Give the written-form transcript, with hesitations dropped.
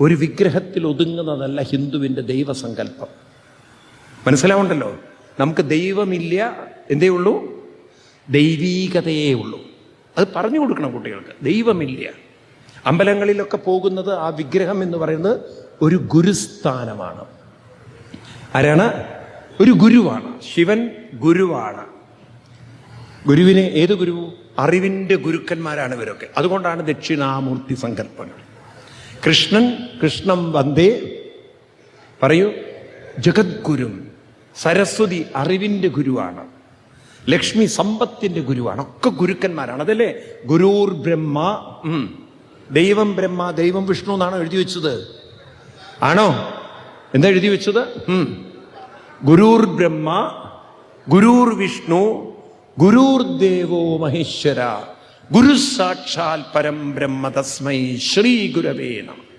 ഒരു വിഗ്രഹത്തിൽ ഒതുങ്ങുന്നതല്ല ഹിന്ദുവിൻ്റെ ദൈവസങ്കല്പം. മനസ്സിലാവുണ്ടല്ലോ? നമുക്ക് ദൈവമില്ല, എന്തേ ഉള്ളൂ? ദൈവീകതയേ ഉള്ളൂ. അത് പറഞ്ഞു കൊടുക്കണം കുട്ടികൾക്ക്. ദൈവമില്ല. അമ്പലങ്ങളിലൊക്കെ പോകുന്നത് ആ വിഗ്രഹം എന്ന് പറയുന്നത് ഒരു ഗുരുസ്ഥാനമാണ്. ആരാണ്? ഒരു ഗുരുവാണ്. ശിവൻ ഗുരുവാണ്. ഗുരുവിനെ ഏത് ഗുരു? അറിവിൻ്റെ ഗുരുക്കന്മാരാണ് ഇവരൊക്കെ. അതുകൊണ്ടാണ് ദക്ഷിണാമൂർത്തി സങ്കല്പങ്ങൾ. കൃഷ്ണം വന്ദേ പറയൂ, ജഗദ്ഗുരും. സരസ്വതി അറിവിൻ്റെ ഗുരുവാണ്. ലക്ഷ്മി സമ്പത്തിൻ്റെ ഗുരുവാണ്. ഒക്കെ ഗുരുക്കന്മാരാണ്. അതല്ലേ ഗുരുർ ബ്രഹ്മ. ദൈവം ബ്രഹ്മ, ദൈവം വിഷ്ണു എന്നാണോ എഴുതി വെച്ചത്? ആണോ? എന്താ എഴുതി വെച്ചത്? ഗുരുർ ബ്രഹ്മ, ഗുരുർ വിഷ്ണു, ഗുരുർ ദേവോ മഹേശ്വര, ഗുരു സാക്ഷാൽ പരം ബ്രഹ്മ, തസ്മൈ ശ്രീ ഗുരവേ നമഃ.